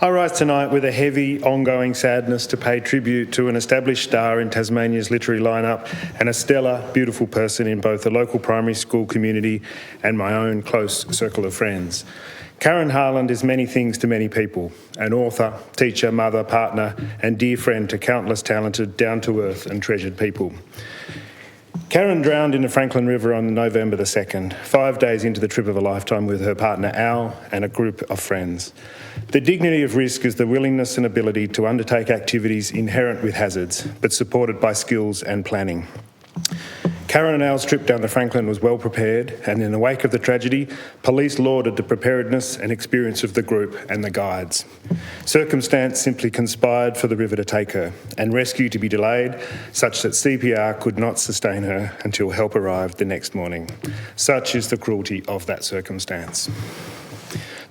I rise tonight with a heavy, ongoing sadness to pay tribute to an established star in Tasmania's literary lineup and a stellar, beautiful person in both the local primary school community and my own close circle of friends. Karren Harrland is many things to many people, an author, teacher, mother, partner and dear friend to countless talented, down-to-earth and treasured people. Karren drowned in the Franklin River on November the 2nd, 5 days into the trip of a lifetime with her partner Al and a group of friends. The dignity of risk is the willingness and ability to undertake activities inherent with hazards, but supported by skills and planning. Karren and Al's trip down the Franklin was well prepared, and in the wake of the tragedy, police lauded the preparedness and experience of the group and the guides. Circumstance simply conspired for the river to take her, and rescue to be delayed, such that CPR could not sustain her until help arrived the next morning. Such is the cruelty of that circumstance.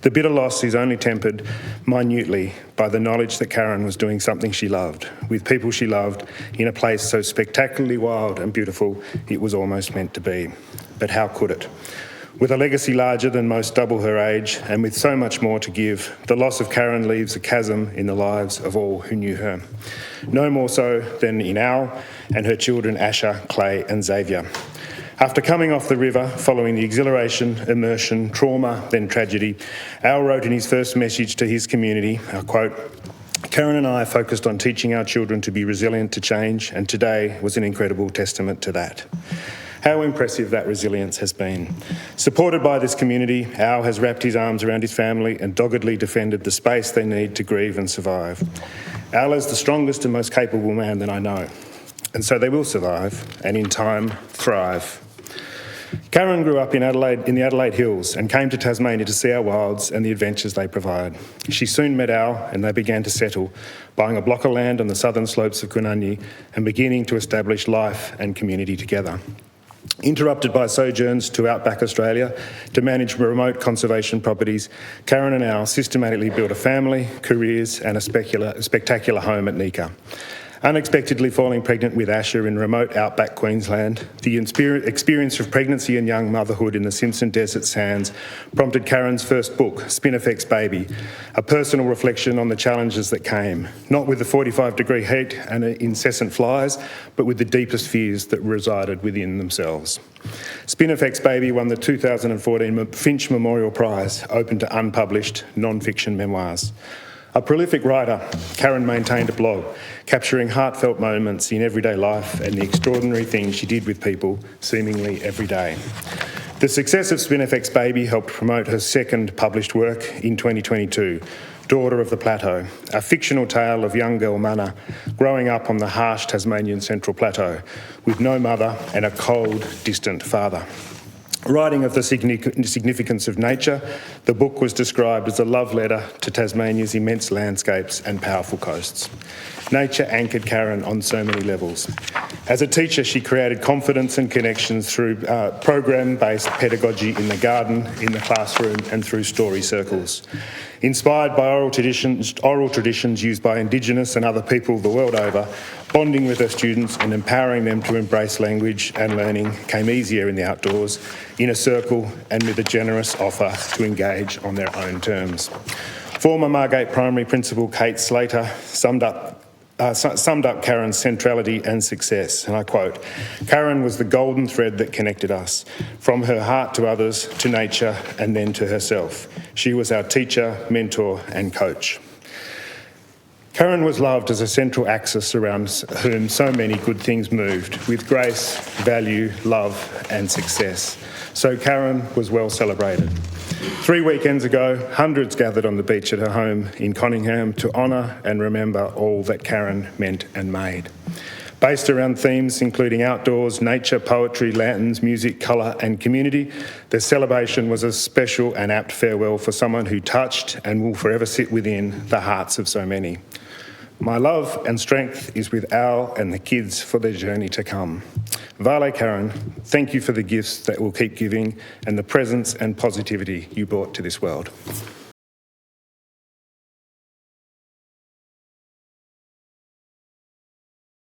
The bitter loss is only tempered minutely by the knowledge that Karren was doing something she loved, with people she loved, in a place so spectacularly wild and beautiful it was almost meant to be. But how could it? With a legacy larger than most double her age, and with so much more to give, the loss of Karren leaves a chasm in the lives of all who knew her. No more so than in Al and her children Asher, Clay and Xavier. After coming off the river, following the exhilaration, immersion, trauma, then tragedy, Al wrote in his first message to his community, I quote, "Karren and I focused on teaching our children to be resilient to change, and today was an incredible testament to that." How impressive that resilience has been. Supported by this community, Al has wrapped his arms around his family and doggedly defended the space they need to grieve and survive. Al is the strongest and most capable man that I know, and so they will survive, and in time, thrive. Karren grew up in the Adelaide Hills and came to Tasmania to see our wilds and the adventures they provide. She soon met Al and they began to settle, buying a block of land on the southern slopes of Kununyi and beginning to establish life and community together. Interrupted by sojourns to outback Australia to manage remote conservation properties, Karren and Al systematically built a family, careers and a spectacular home at Vica. Unexpectedly falling pregnant with Asher in remote outback Queensland, the experience of pregnancy and young motherhood in the Simpson Desert Sands prompted Karren's first book, Spinifex Baby, a personal reflection on the challenges that came, not with the 45-degree heat and incessant flies, but with the deepest fears that resided within themselves. Spinifex Baby won the 2014 Finch Memorial Prize, open to unpublished non-fiction memoirs. A prolific writer, Karren maintained a blog, capturing heartfelt moments in everyday life and the extraordinary things she did with people, seemingly every day. The success of Spinifex Baby helped promote her second published work in 2022, Daughter of the Plateau, a fictional tale of young girl Mana growing up on the harsh Tasmanian Central Plateau with no mother and a cold, distant father. Writing of the significance of nature, the book was described as a love letter to Tasmania's immense landscapes and powerful coasts. Nature anchored Karren on so many levels. As a teacher, she created confidence and connections through program-based pedagogy in the garden, in the classroom and through story circles. Inspired by oral traditions used by Indigenous and other people the world over, bonding with her students and empowering them to embrace language and learning came easier in the outdoors, in a circle and with a generous offer to engage on their own terms. Former Margate Primary Principal Kate Slater summed up Karren's centrality and success, and I quote, "Karren was the golden thread that connected us, from her heart to others, to nature, and then to herself. She was our teacher, mentor, and coach." Karren was loved as a central axis around whom so many good things moved, with grace, value, love, and success. So Karren was well celebrated. 3 weekends ago, hundreds gathered on the beach at her home in Conningham to honour and remember all that Karren meant and made. Based around themes including outdoors, nature, poetry, lanterns, music, colour and community, the celebration was a special and apt farewell for someone who touched and will forever sit within the hearts of so many. My love and strength is with Al and the kids for their journey to come. Vale Karren, thank you for the gifts that will keep giving and the presence and positivity you brought to this world.